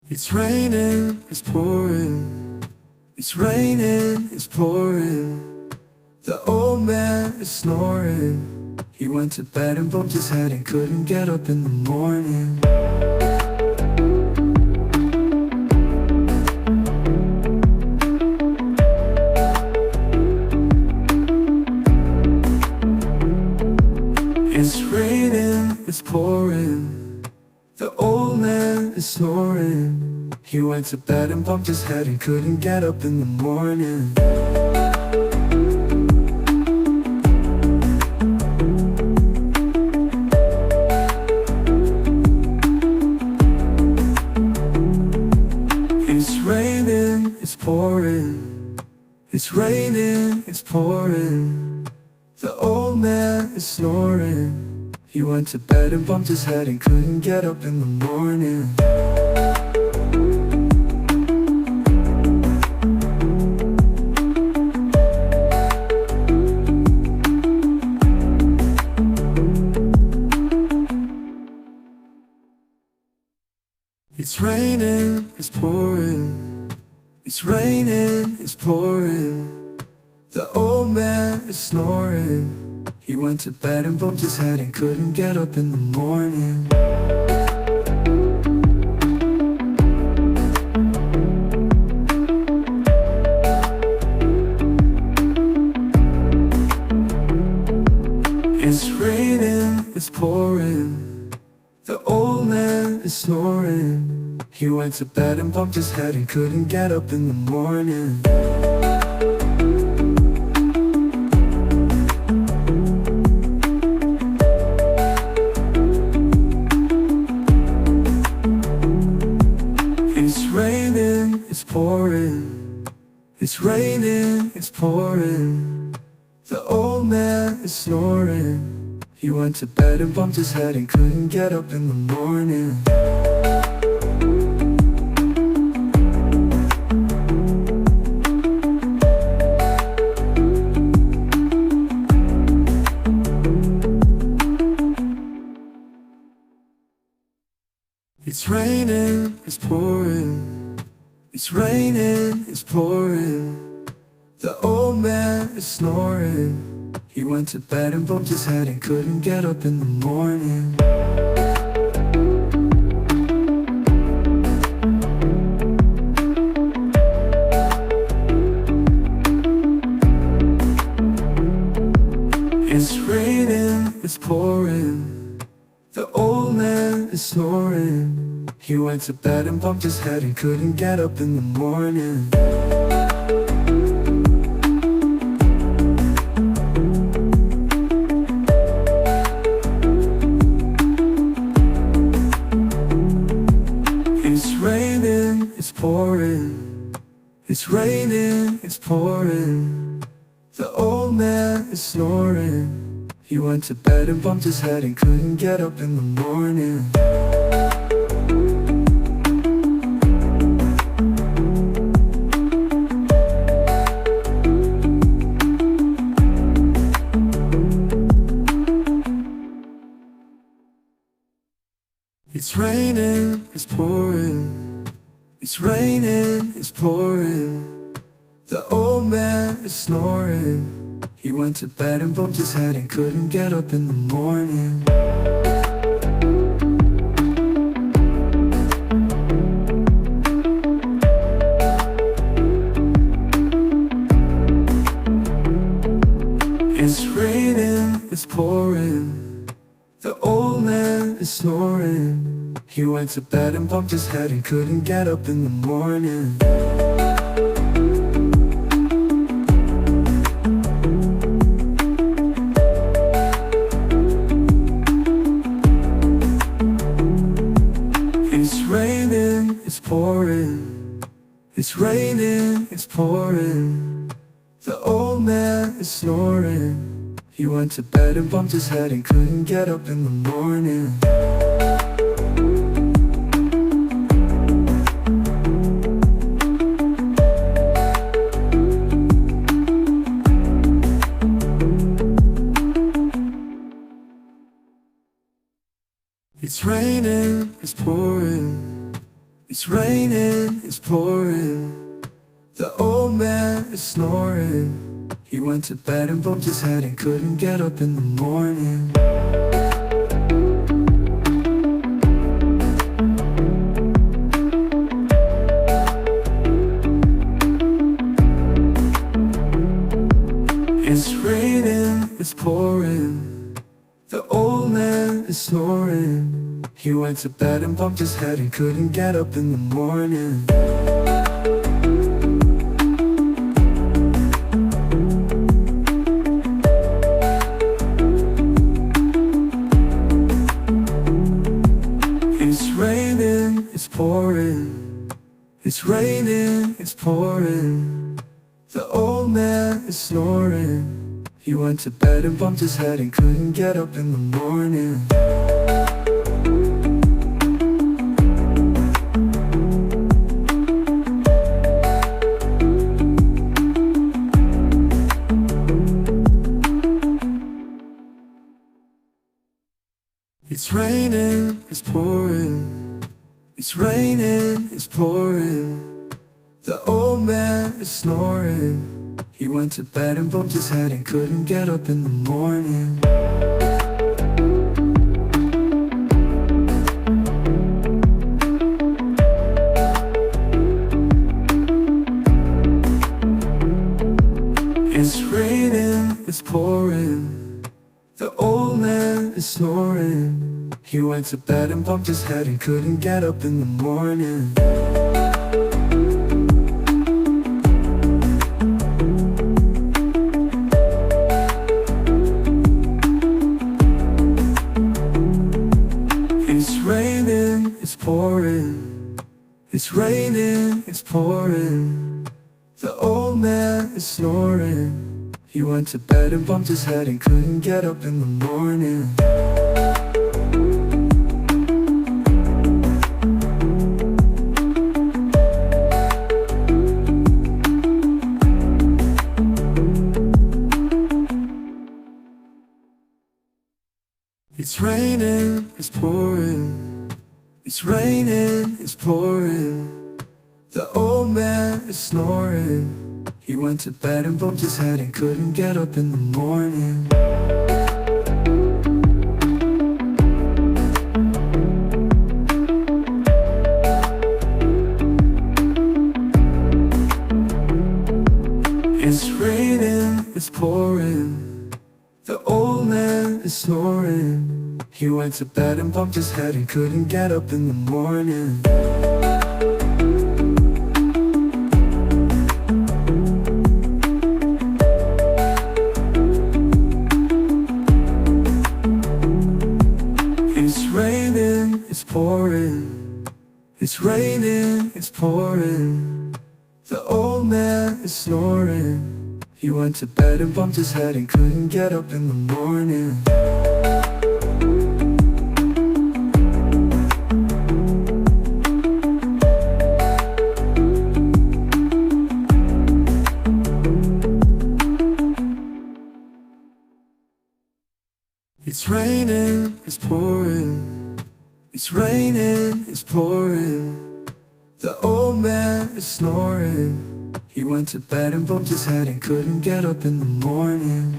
It's raining, it's pouring. It's raining, it's pouring. The old man is snoring. He went to bed and bumped his head and couldn't get up in the morning. It's raining, it's pouring. The old man is snoring. He went to bed and bumped his head and couldn't get up in the morning. It's raining, it's pouring. It's raining, it's pouring. The old man is snoring. He went to bed and bumped his head and couldn't get up in the morning. It's raining, it's pouring. It's raining, it's pouring. The old man is snoring. He went to bed and bumped his head and couldn't get up in the morning. It's raining, it's pouring. The old man is snoring. He went to bed and bumped his head and couldn't get up in the morning. It's raining, it's pouring. It's raining, it's pouring. The old man is snoring. He went to bed and bumped his head and couldn't get up in the morning. It's raining, it's pouring. It's raining, it's pouring. The old man is snoring. He went to bed and bumped his head and couldn't get up in the morning. It's raining, it's pouring. The old man is snoring. He went to bed and bumped his head and couldn't get up in the morning. It's raining, it's pouring. It's raining, it's pouring. The old man is snoring. He went to bed and bumped his head and couldn't get up in the morning. It's raining, it's pouring. It's raining, it's pouring. The old man is snoring. He went to bed and bumped his head and couldn't get up in the morning. It's raining, it's pouring. It's raining, it's pouring. The old man is snoring. He went to bed and bumped his head and couldn't get up in the morning. It's raining, it's pouring. It's pouring. The old man is snoring. He went to bed and bumped his head and couldn't get up in the morning. It's raining, it's pouring. The old man is snoring. He went to bed and bumped his head and couldn't get up in the morning. It's raining, it's pouring. It's raining, it's pouring. The old man is snoring. He went to bed and bumped his head and couldn't get up in the morning. It's raining, it's pouring. It's raining. raining, it's pouring. The old man is snoring. He went to bed and bumped his head and couldn't get up in the morning. It's raining, it's pouring. The old man is snoring. He went to bed and bumped his head and couldn't get up in the morning. It's raining, it's pouring. It's raining, it's pouring. The old man is snoring. He went to bed and bumped his head and couldn't get up in the morning. It's raining, it's pouring. It's raining, it's pouring. The old man is snoring. He went to bed and bumped his head and couldn't get up in the morning. It's raining, it's pouring. The old man is snoring. He went to bed and bumped his head and couldn't get up in the morning. It's raining, it's pouring. It's raining, it's pouring. The old man is snoring. He went to bed and bumped his head and couldn't get up in the morning. It's raining, it's pouring. It's raining, it's pouring. The old man is snoring. He went to bed and bumped his head and couldn't get up in the morning. It's raining, it's pouring. The old man is snoring. He went to bed and bumped his head and couldn't get up in the morning. It's raining, it's pouring. It's raining, it's pouring. The old man is snoring. He went to bed and bumped his head and couldn't get up in the morning. It's raining, it's pouring. It's raining, it's pouring. The old man is snoring. He went to bed and bumped his head and couldn't get up in the morning.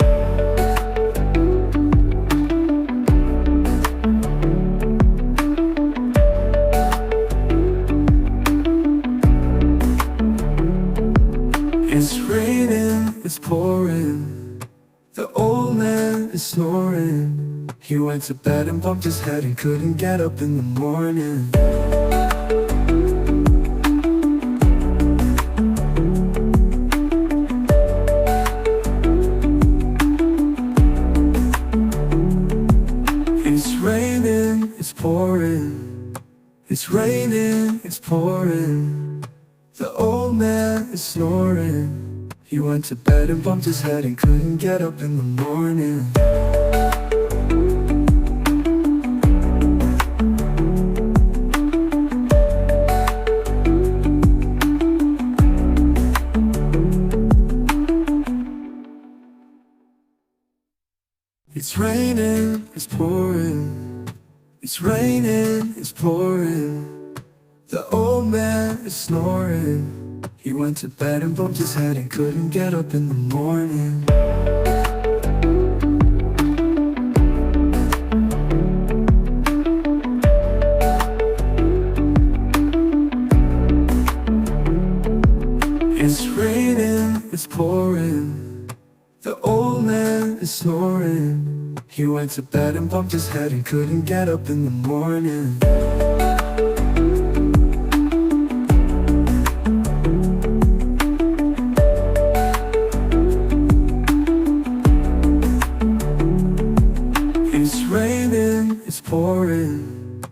It's raining, it's pouring. The old man is snoring. He went to bed and bumped his head and couldn't get up in the morning. It's raining, it's pouring. It's raining, it's pouring. The old man is snoring. He went to bed and bumped his head and couldn't get up in the morning. It's raining, it's pouring. It's raining, it's pouring. The old man is snoring. He went to bed and bumped his head and couldn't get up in the morning. It's raining, it's pouring. The old man is snoring. He went to bed and bumped his head and couldn't get up in the morning. It's raining, it's pouring.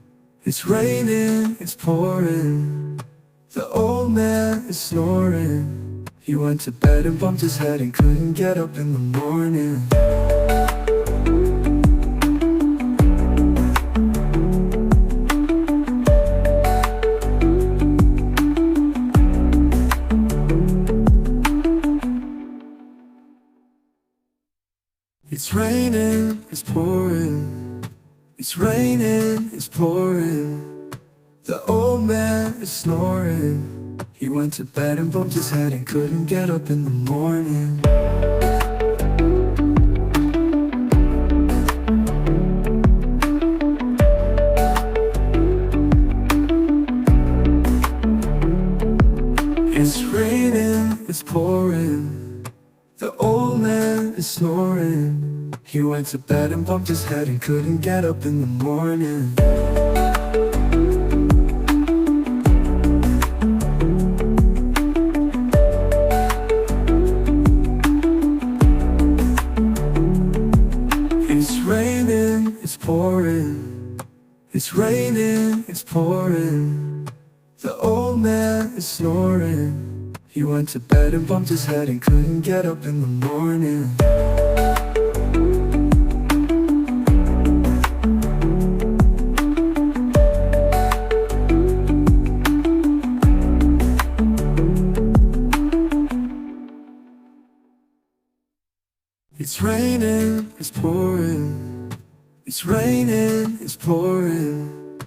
It's raining, it's pouring. The old man is snoring. He went to bed and bumped his head and couldn't get up in the morning. It's raining, it's pouring. It's raining, it's pouring. The old man is snoring. He went to bed and bumped his head and couldn't get up in the morning. It's raining, it's pouring. The old man is snoring. He went to bed and bumped his head and couldn't get up in the morning. It's raining, it's pouring. It's raining, it's pouring. The old man is snoring. He went to bed and bumped his head and couldn't get up in the morning. It's raining, it's pouring. It's raining, it's pouring.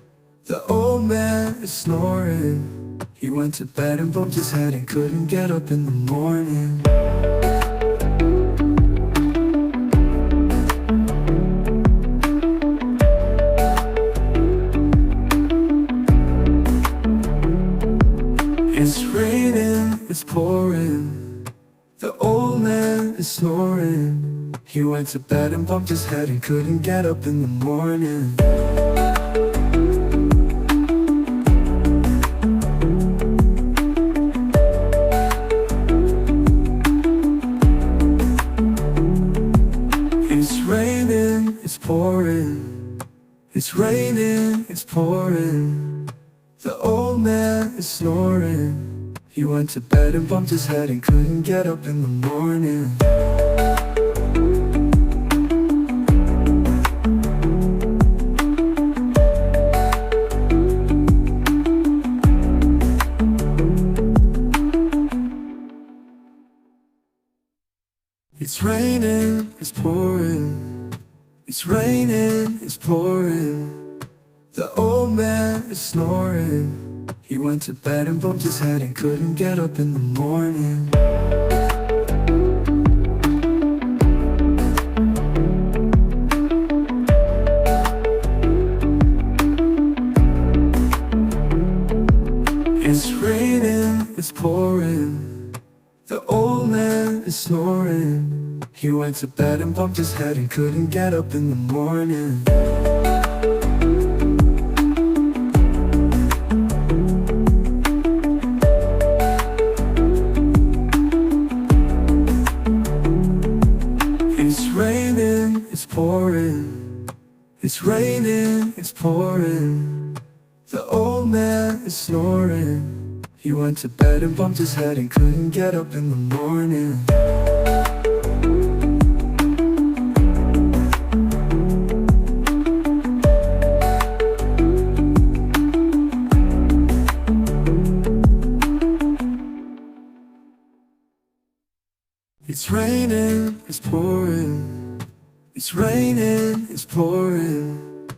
The old man is snoring. He went to bed and bumped his head and couldn't get up in the morning. It's raining, it's pouring. The old man is snoring. He went to bed and bumped his head and couldn't get up in the morning. It's raining, it's pouring. It's raining, it's pouring. The old man is snoring. He went to bed and bumped his head and couldn't get up in the morning. It's raining, it's pouring. It's raining, it's pouring. The old man is snoring. He went to bed and bumped his head and couldn't get up in the morning. It's raining, it's pouring. The old man is snoring. He went to bed and bumped his head and couldn't get up in the morning. It's raining, it's pouring. It's raining, it's pouring. The old man is snoring. He went to bed and bumped his head and couldn't get up in the morning. It's raining, it's pouring. It's raining, it's pouring.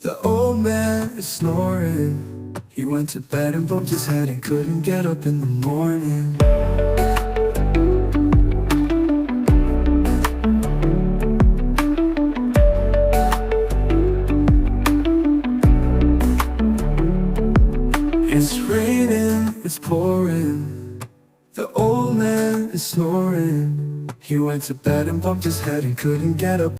The old man is snoring. He went to bed and bumped his head and couldn't get up in the morning. It's raining, it's pouring, the old man is snoring. He went to bed and bumped his head and couldn't get up.